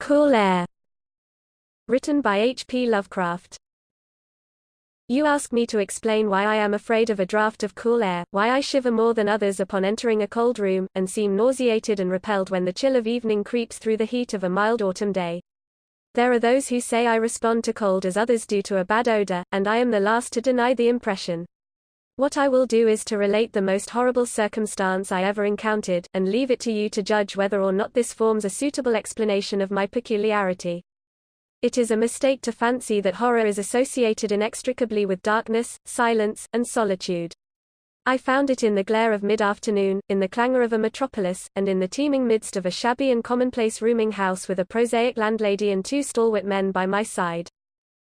Cool Air. Written by H.P. Lovecraft. You ask me to explain why I am afraid of a draught of cool air, why I shiver more than others upon entering a cold room, and seem nauseated and repelled when the chill of evening creeps through the heat of a mild autumn day. There are those who say I respond to cold as others do to a bad odor, and I am the last to deny the impression. What I will do is to relate the most horrible circumstance I ever encountered, and leave it to you to judge whether or not this forms a suitable explanation of my peculiarity. It is a mistake to fancy that horror is associated inextricably with darkness, silence, and solitude. I found it in the glare of mid-afternoon, in the clangor of a metropolis, and in the teeming midst of a shabby and commonplace rooming house with a prosaic landlady and two stalwart men by my side.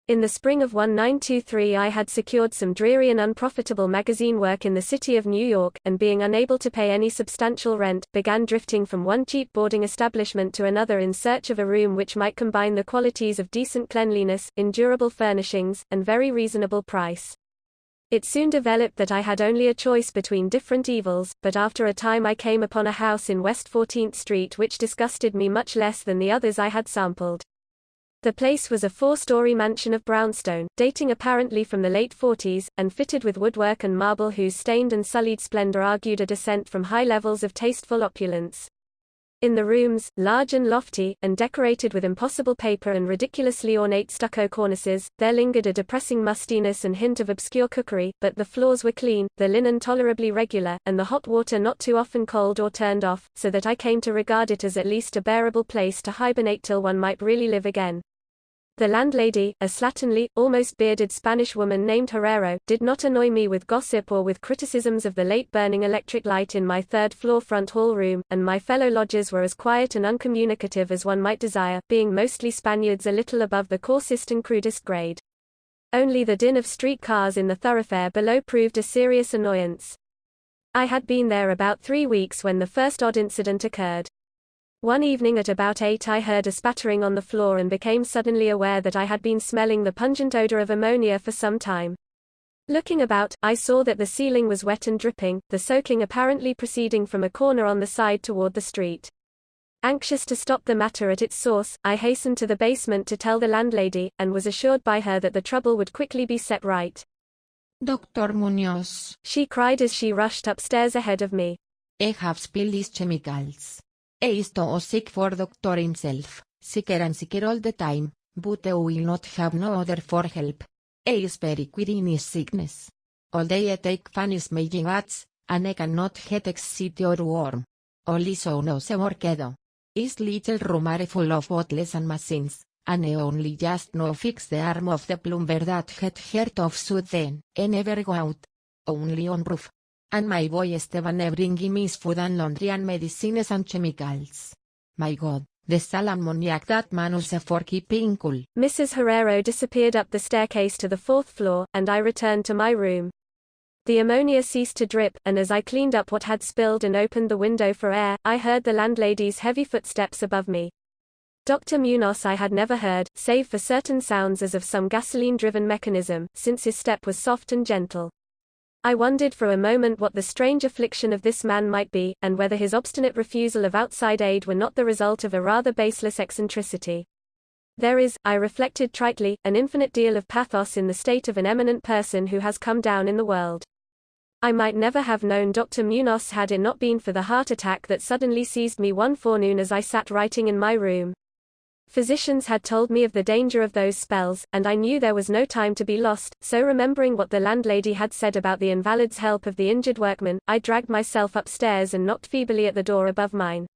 In the spring of 1923 I had secured some dreary and unprofitable magazine work in the city of New York, and being unable to pay any substantial rent, began drifting from one cheap boarding establishment to another in search of a room which might combine the qualities of decent cleanliness, endurable furnishings, and very reasonable price. It soon developed that I had only a choice between different evils, but after a time I came upon a house in West 14th Street which disgusted me much less than the others I had sampled. The place was a four-story mansion of brownstone, dating apparently from the late 40s, and fitted with woodwork and marble whose stained and sullied splendor argued a descent from high levels of tasteful opulence. In the rooms, large and lofty, and decorated with impossible paper and ridiculously ornate stucco cornices, there lingered a depressing mustiness and hint of obscure cookery, but the floors were clean, the linen tolerably regular, and the hot water not too often cold or turned off, so that I came to regard it as at least a bearable place to hibernate till one might really live again. The landlady, a slatternly, almost bearded Spanish woman named Herrero, did not annoy me with gossip or with criticisms of the late burning electric light in my third-floor front hall room, and my fellow lodgers were as quiet and uncommunicative as one might desire, being mostly Spaniards a little above the coarsest and crudest grade. Only the din of street cars in the thoroughfare below proved a serious annoyance. I had been there about 3 weeks when the first odd incident occurred. One evening at about 8 I heard a spattering on the floor and became suddenly aware that I had been smelling the pungent odor of ammonia for some time. Looking about, I saw that the ceiling was wet and dripping, the soaking apparently proceeding from a corner on the side toward the street. Anxious to stop the matter at its source, I hastened to the basement to tell the landlady, and was assured by her that the trouble would quickly be set right. Dr. Munoz, she cried as she rushed upstairs ahead of me. I have spilled these chemicals. Is to sick for doctor himself, sicker and sicker all the time, but I will not have no other for help. Is very queer in his sickness. All day I take fanny's making bats, and I cannot get exit or warm. Only so no se more quedo. His little room are full of bottles and machines, and I only just no fix the arm of the plumber that get hurt of sudden, I never go out. Only on roof. And my boy Esteban bringing me food and laundry and medicines and chemicals. My God, the sal ammoniac that man uses for keeping cool. Mrs. Herrero disappeared up the staircase to the 4th floor, and I returned to my room. The ammonia ceased to drip, and as I cleaned up what had spilled and opened the window for air, I heard the landlady's heavy footsteps above me. Dr. Munoz I had never heard, save for certain sounds as of some gasoline-driven mechanism, since his step was soft and gentle. I wondered for a moment what the strange affliction of this man might be, and whether his obstinate refusal of outside aid were not the result of a rather baseless eccentricity. There is, I reflected tritely, an infinite deal of pathos in the state of an eminent person who has come down in the world. I might never have known Dr. Munoz had it not been for the heart attack that suddenly seized me one forenoon as I sat writing in my room. Physicians had told me of the danger of those spells, and I knew there was no time to be lost, so remembering what the landlady had said about the invalid's help of the injured workman, I dragged myself upstairs and knocked feebly at the door above mine.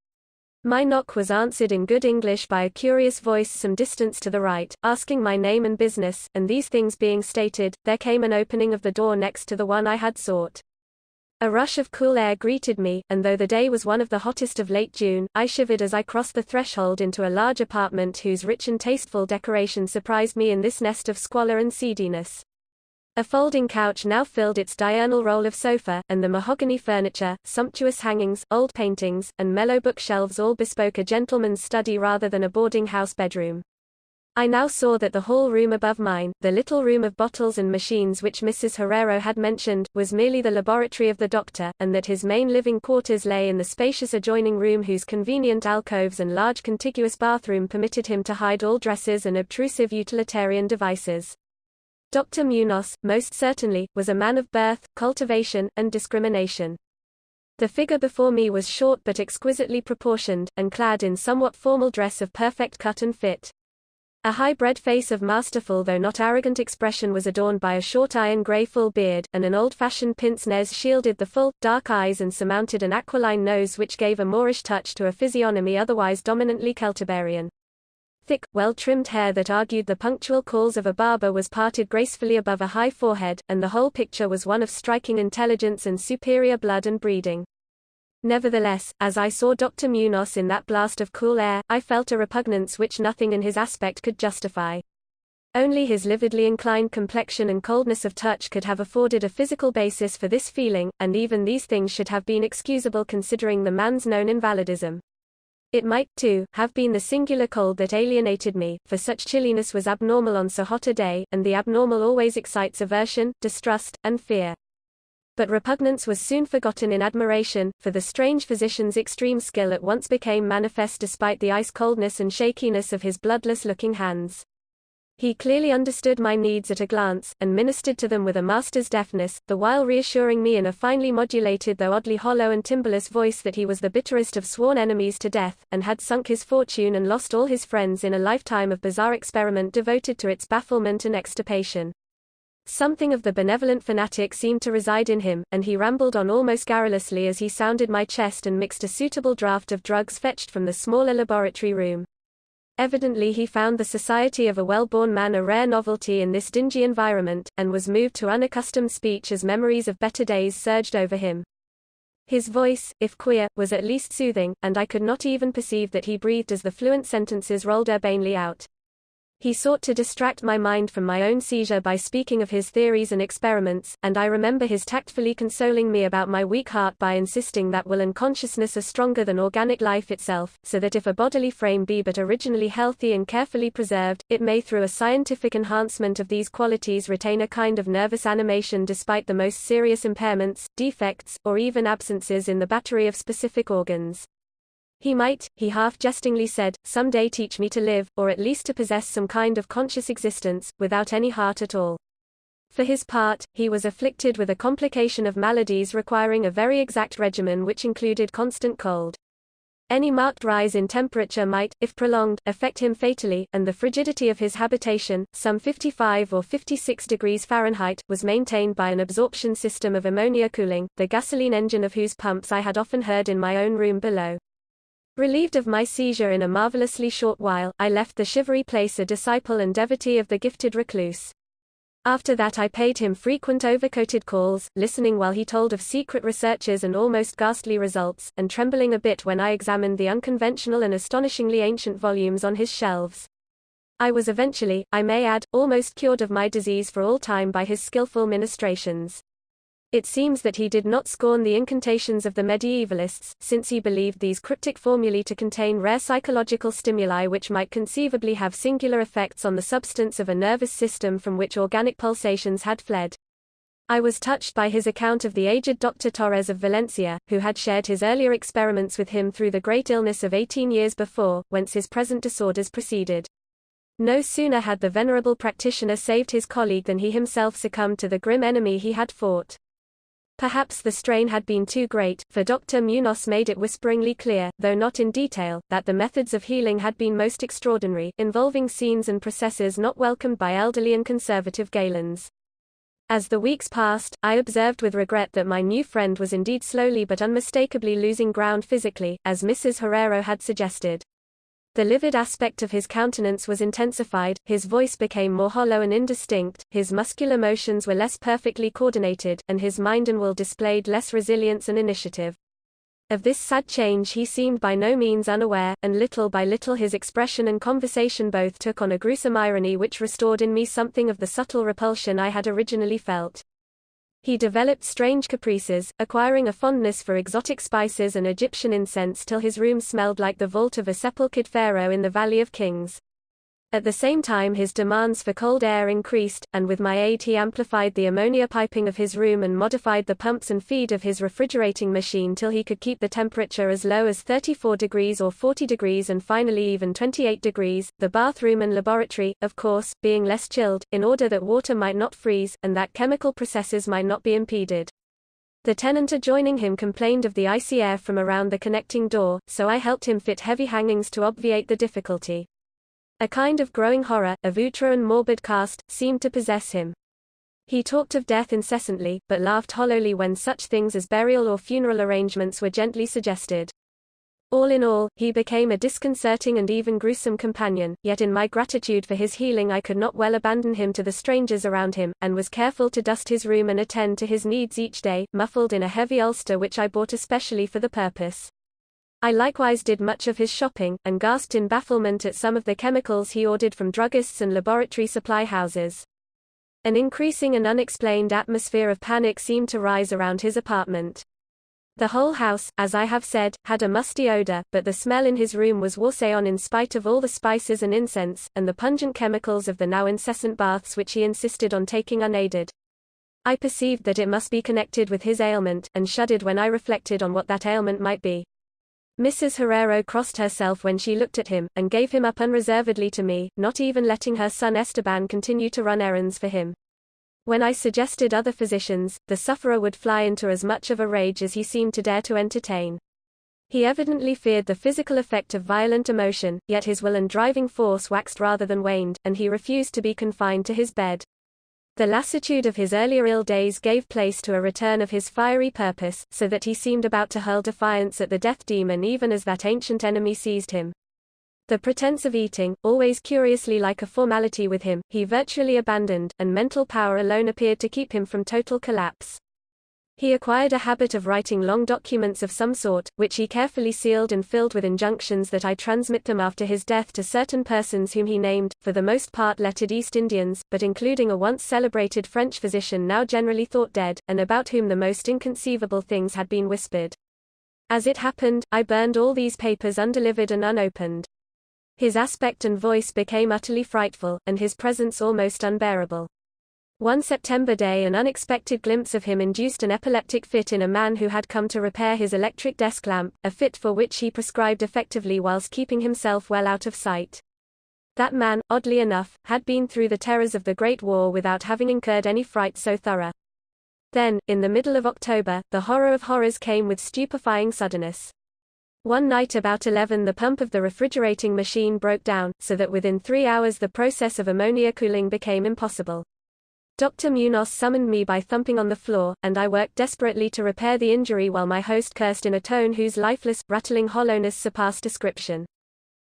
My knock was answered in good English by a curious voice some distance to the right, asking my name and business, and these things being stated, there came an opening of the door next to the one I had sought. A rush of cool air greeted me, and though the day was one of the hottest of late June, I shivered as I crossed the threshold into a large apartment whose rich and tasteful decoration surprised me in this nest of squalor and seediness. A folding couch now filled its diurnal role of sofa, and the mahogany furniture, sumptuous hangings, old paintings, and mellow bookshelves all bespoke a gentleman's study rather than a boarding-house bedroom. I now saw that the hall room above mine, the little room of bottles and machines which Mrs. Herrero had mentioned, was merely the laboratory of the doctor, and that his main living quarters lay in the spacious adjoining room whose convenient alcoves and large contiguous bathroom permitted him to hide all dressers and obtrusive utilitarian devices. Dr. Munoz, most certainly, was a man of birth, cultivation, and discrimination. The figure before me was short but exquisitely proportioned, and clad in somewhat formal dress of perfect cut and fit. A high-bred face of masterful though not arrogant expression was adorned by a short iron-grey full beard, and an old-fashioned pince-nez shielded the full, dark eyes and surmounted an aquiline nose which gave a Moorish touch to a physiognomy otherwise dominantly Celtiberian. Thick, well-trimmed hair that argued the punctual calls of a barber was parted gracefully above a high forehead, and the whole picture was one of striking intelligence and superior blood and breeding. Nevertheless, as I saw Dr. Munoz in that blast of cool air, I felt a repugnance which nothing in his aspect could justify. Only his lividly inclined complexion and coldness of touch could have afforded a physical basis for this feeling, and even these things should have been excusable considering the man's known invalidism. It might, too, have been the singular cold that alienated me, for such chilliness was abnormal on so hot a day, and the abnormal always excites aversion, distrust, and fear. But repugnance was soon forgotten in admiration, for the strange physician's extreme skill at once became manifest despite the ice-coldness and shakiness of his bloodless-looking hands. He clearly understood my needs at a glance, and ministered to them with a master's deftness, the while reassuring me in a finely modulated though oddly hollow and timbreless voice that he was the bitterest of sworn enemies to death, and had sunk his fortune and lost all his friends in a lifetime of bizarre experiment devoted to its bafflement and extirpation. Something of the benevolent fanatic seemed to reside in him, and he rambled on almost garrulously as he sounded my chest and mixed a suitable draught of drugs fetched from the smaller laboratory room. Evidently he found the society of a well-born man a rare novelty in this dingy environment, and was moved to unaccustomed speech as memories of better days surged over him. His voice, if queer, was at least soothing, and I could not even perceive that he breathed as the fluent sentences rolled urbanely out. He sought to distract my mind from my own seizure by speaking of his theories and experiments, and I remember his tactfully consoling me about my weak heart by insisting that will and consciousness are stronger than organic life itself, so that if a bodily frame be but originally healthy and carefully preserved, it may through a scientific enhancement of these qualities retain a kind of nervous animation despite the most serious impairments, defects, or even absences in the battery of specific organs. He might, he half-jestingly said, some day teach me to live, or at least to possess some kind of conscious existence, without any heart at all. For his part, he was afflicted with a complication of maladies requiring a very exact regimen which included constant cold. Any marked rise in temperature might, if prolonged, affect him fatally, and the frigidity of his habitation, some 55 or 56 degrees Fahrenheit, was maintained by an absorption system of ammonia cooling, the gasoline engine of whose pumps I had often heard in my own room below. Relieved of my seizure in a marvelously short while, I left the shivery place a disciple and devotee of the gifted recluse. After that I paid him frequent overcoated calls, listening while he told of secret researches and almost ghastly results, and trembling a bit when I examined the unconventional and astonishingly ancient volumes on his shelves. I was eventually, I may add, almost cured of my disease for all time by his skillful ministrations. It seems that he did not scorn the incantations of the medievalists, since he believed these cryptic formulae to contain rare psychological stimuli which might conceivably have singular effects on the substance of a nervous system from which organic pulsations had fled. I was touched by his account of the aged Dr. Torres of Valencia, who had shared his earlier experiments with him through the great illness of 18 years before, whence his present disorders proceeded. No sooner had the venerable practitioner saved his colleague than he himself succumbed to the grim enemy he had fought. Perhaps the strain had been too great, for Dr. Munoz made it whisperingly clear, though not in detail, that the methods of healing had been most extraordinary, involving scenes and processes not welcomed by elderly and conservative Galens. As the weeks passed, I observed with regret that my new friend was indeed slowly but unmistakably losing ground physically, as Mrs. Herrero had suggested. The livid aspect of his countenance was intensified, his voice became more hollow and indistinct, his muscular motions were less perfectly coordinated, and his mind and will displayed less resilience and initiative. Of this sad change he seemed by no means unaware, and little by little his expression and conversation both took on a gruesome irony which restored in me something of the subtle repulsion I had originally felt. He developed strange caprices, acquiring a fondness for exotic spices and Egyptian incense till his room smelled like the vault of a sepulchred pharaoh in the Valley of Kings. At the same time his demands for cold air increased, and with my aid he amplified the ammonia piping of his room and modified the pumps and feed of his refrigerating machine till he could keep the temperature as low as 34 degrees or 40 degrees and finally even 28 degrees, the bathroom and laboratory, of course, being less chilled, in order that water might not freeze, and that chemical processes might not be impeded. The tenant adjoining him complained of the icy air from around the connecting door, so I helped him fit heavy hangings to obviate the difficulty. A kind of growing horror, of outre and morbid cast, seemed to possess him. He talked of death incessantly, but laughed hollowly when such things as burial or funeral arrangements were gently suggested. All in all, he became a disconcerting and even gruesome companion, yet in my gratitude for his healing I could not well abandon him to the strangers around him, and was careful to dust his room and attend to his needs each day, muffled in a heavy ulster which I bought especially for the purpose. I likewise did much of his shopping, and gasped in bafflement at some of the chemicals he ordered from druggists and laboratory supply houses. An increasing and unexplained atmosphere of panic seemed to rise around his apartment. The whole house, as I have said, had a musty odor, but the smell in his room was wassayon in spite of all the spices and incense, and the pungent chemicals of the now incessant baths which he insisted on taking unaided. I perceived that it must be connected with his ailment, and shuddered when I reflected on what that ailment might be. Mrs. Herrero crossed herself when she looked at him, and gave him up unreservedly to me, not even letting her son Esteban continue to run errands for him. When I suggested other physicians, the sufferer would fly into as much of a rage as he seemed to dare to entertain. He evidently feared the physical effect of violent emotion, yet his will and driving force waxed rather than waned, and he refused to be confined to his bed. The lassitude of his earlier ill days gave place to a return of his fiery purpose, so that he seemed about to hurl defiance at the death demon even as that ancient enemy seized him. The pretense of eating, always curiously like a formality with him, he virtually abandoned, and mental power alone appeared to keep him from total collapse. He acquired a habit of writing long documents of some sort, which he carefully sealed and filled with injunctions that I transmit them after his death to certain persons whom he named, for the most part lettered East Indians, but including a once celebrated French physician now generally thought dead, and about whom the most inconceivable things had been whispered. As it happened, I burned all these papers undelivered and unopened. His aspect and voice became utterly frightful, and his presence almost unbearable. One September day an unexpected glimpse of him induced an epileptic fit in a man who had come to repair his electric desk lamp, a fit for which he prescribed effectively whilst keeping himself well out of sight. That man, oddly enough, had been through the terrors of the Great War without having incurred any fright so thorough. Then, in the middle of October, the horror of horrors came with stupefying suddenness. One night about 11 the pump of the refrigerating machine broke down, so that within 3 hours the process of ammonia cooling became impossible. Dr. Munoz summoned me by thumping on the floor, and I worked desperately to repair the injury while my host cursed in a tone whose lifeless, rattling hollowness surpassed description.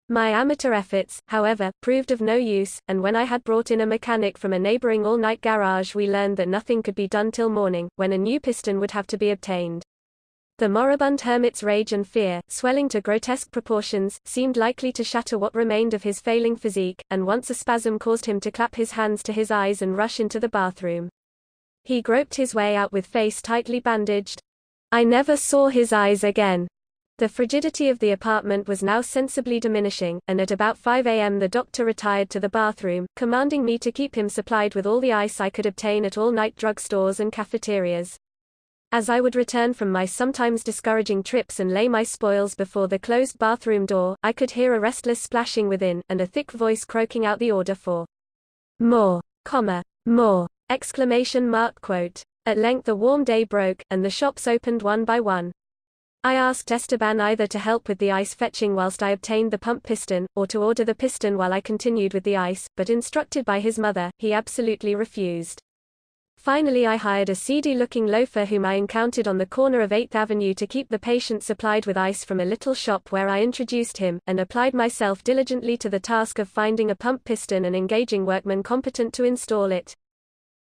My amateur efforts, however, proved of no use, and when I had brought in a mechanic from a neighboring all-night garage we learned that nothing could be done till morning, when a new piston would have to be obtained. The moribund hermit's rage and fear, swelling to grotesque proportions, seemed likely to shatter what remained of his failing physique, and once a spasm caused him to clap his hands to his eyes and rush into the bathroom. He groped his way out with face tightly bandaged. I never saw his eyes again. The frigidity of the apartment was now sensibly diminishing, and at about 5 a.m. the doctor retired to the bathroom, commanding me to keep him supplied with all the ice I could obtain at all-night drugstores and cafeterias. As I would return from my sometimes discouraging trips and lay my spoils before the closed bathroom door, I could hear a restless splashing within, and a thick voice croaking out the order for more, more, ! At length a warm day broke, and the shops opened one by one. I asked Esteban either to help with the ice fetching whilst I obtained the pump piston, or to order the piston while I continued with the ice, but instructed by his mother, he absolutely refused. Finally I hired a seedy-looking loafer whom I encountered on the corner of 8th Avenue to keep the patient supplied with ice from a little shop where I introduced him, and applied myself diligently to the task of finding a pump piston and engaging workmen competent to install it.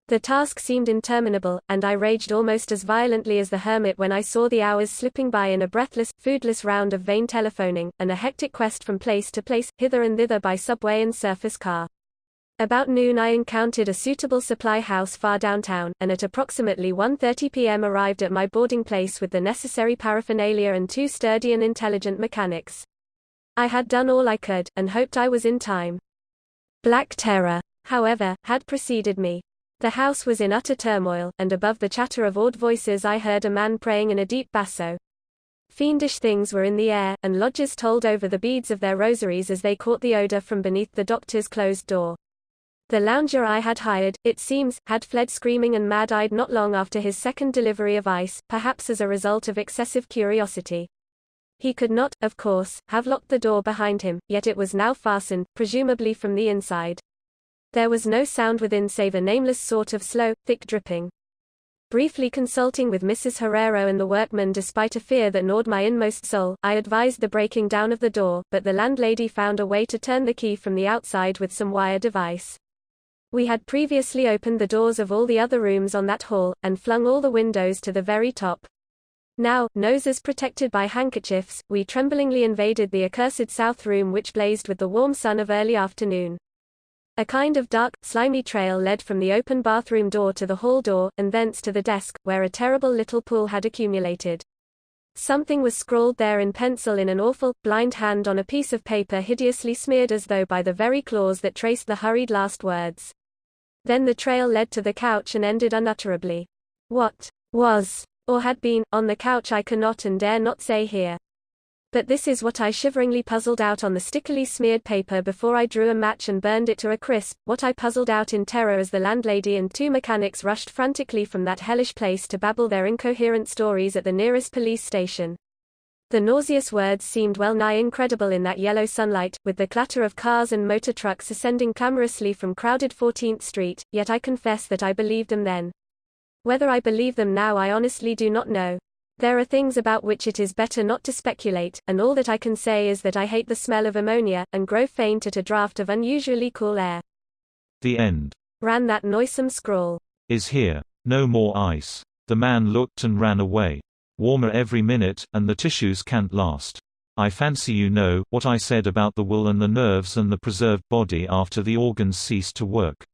The task seemed interminable, and I raged almost as violently as the hermit when I saw the hours slipping by in a breathless, foodless round of vain telephoning, and a hectic quest from place to place, hither and thither by subway and surface car. About noon I encountered a suitable supply house far downtown, and at approximately 1:30 p.m. arrived at my boarding place with the necessary paraphernalia and 2 sturdy and intelligent mechanics. I had done all I could, and hoped I was in time. Black terror, however, had preceded me. The house was in utter turmoil, and above the chatter of awed voices I heard a man praying in a deep basso. Fiendish things were in the air, and lodgers told over the beads of their rosaries as they caught the odor from beneath the doctor's closed door. The lounger I had hired, it seems, had fled screaming and mad-eyed not long after his second delivery of ice, perhaps as a result of excessive curiosity. He could not, of course, have locked the door behind him, yet it was now fastened, presumably from the inside. There was no sound within save a nameless sort of slow, thick dripping. Briefly consulting with Mrs. Herrero and the workmen despite a fear that gnawed my inmost soul, I advised the breaking down of the door, but the landlady found a way to turn the key from the outside with some wire device. We had previously opened the doors of all the other rooms on that hall, and flung all the windows to the very top. Now, noses protected by handkerchiefs, we tremblingly invaded the accursed south room which blazed with the warm sun of early afternoon. A kind of dark, slimy trail led from the open bathroom door to the hall door, and thence to the desk, where a terrible little pool had accumulated. Something was scrawled there in pencil in an awful, blind hand on a piece of paper hideously smeared as though by the very claws that traced the hurried last words. Then the trail led to the couch and ended unutterably. What was, or had been, on the couch I cannot and dare not say here. But this is what I shiveringly puzzled out on the stickily smeared paper before I drew a match and burned it to a crisp, what I puzzled out in terror as the landlady and two mechanics rushed frantically from that hellish place to babble their incoherent stories at the nearest police station. The nauseous words seemed well nigh incredible in that yellow sunlight, with the clatter of cars and motor trucks ascending clamorously from crowded 14th Street, yet I confess that I believed them then. Whether I believe them now I honestly do not know. There are things about which it is better not to speculate, and all that I can say is that I hate the smell of ammonia, and grow faint at a draught of unusually cool air. The end. Ran that noisome scrawl. Is here. No more ice. The man looked and ran away. Warmer every minute, and the tissues can't last. I fancy you know what I said about the will and the nerves and the preserved body after the organs ceased to work.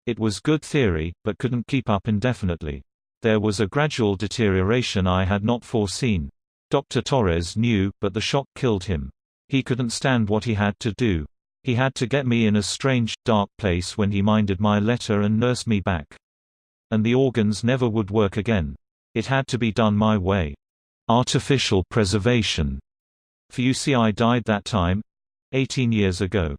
It was good theory, but couldn't keep up indefinitely. There was a gradual deterioration I had not foreseen. Dr. Torres knew, but the shock killed him. He couldn't stand what he had to do. He had to get me in a strange, dark place when he minded my letter and nurse me back. And the organs never would work again. It had to be done my way. Artificial preservation. For you see I died that time, 18 years ago.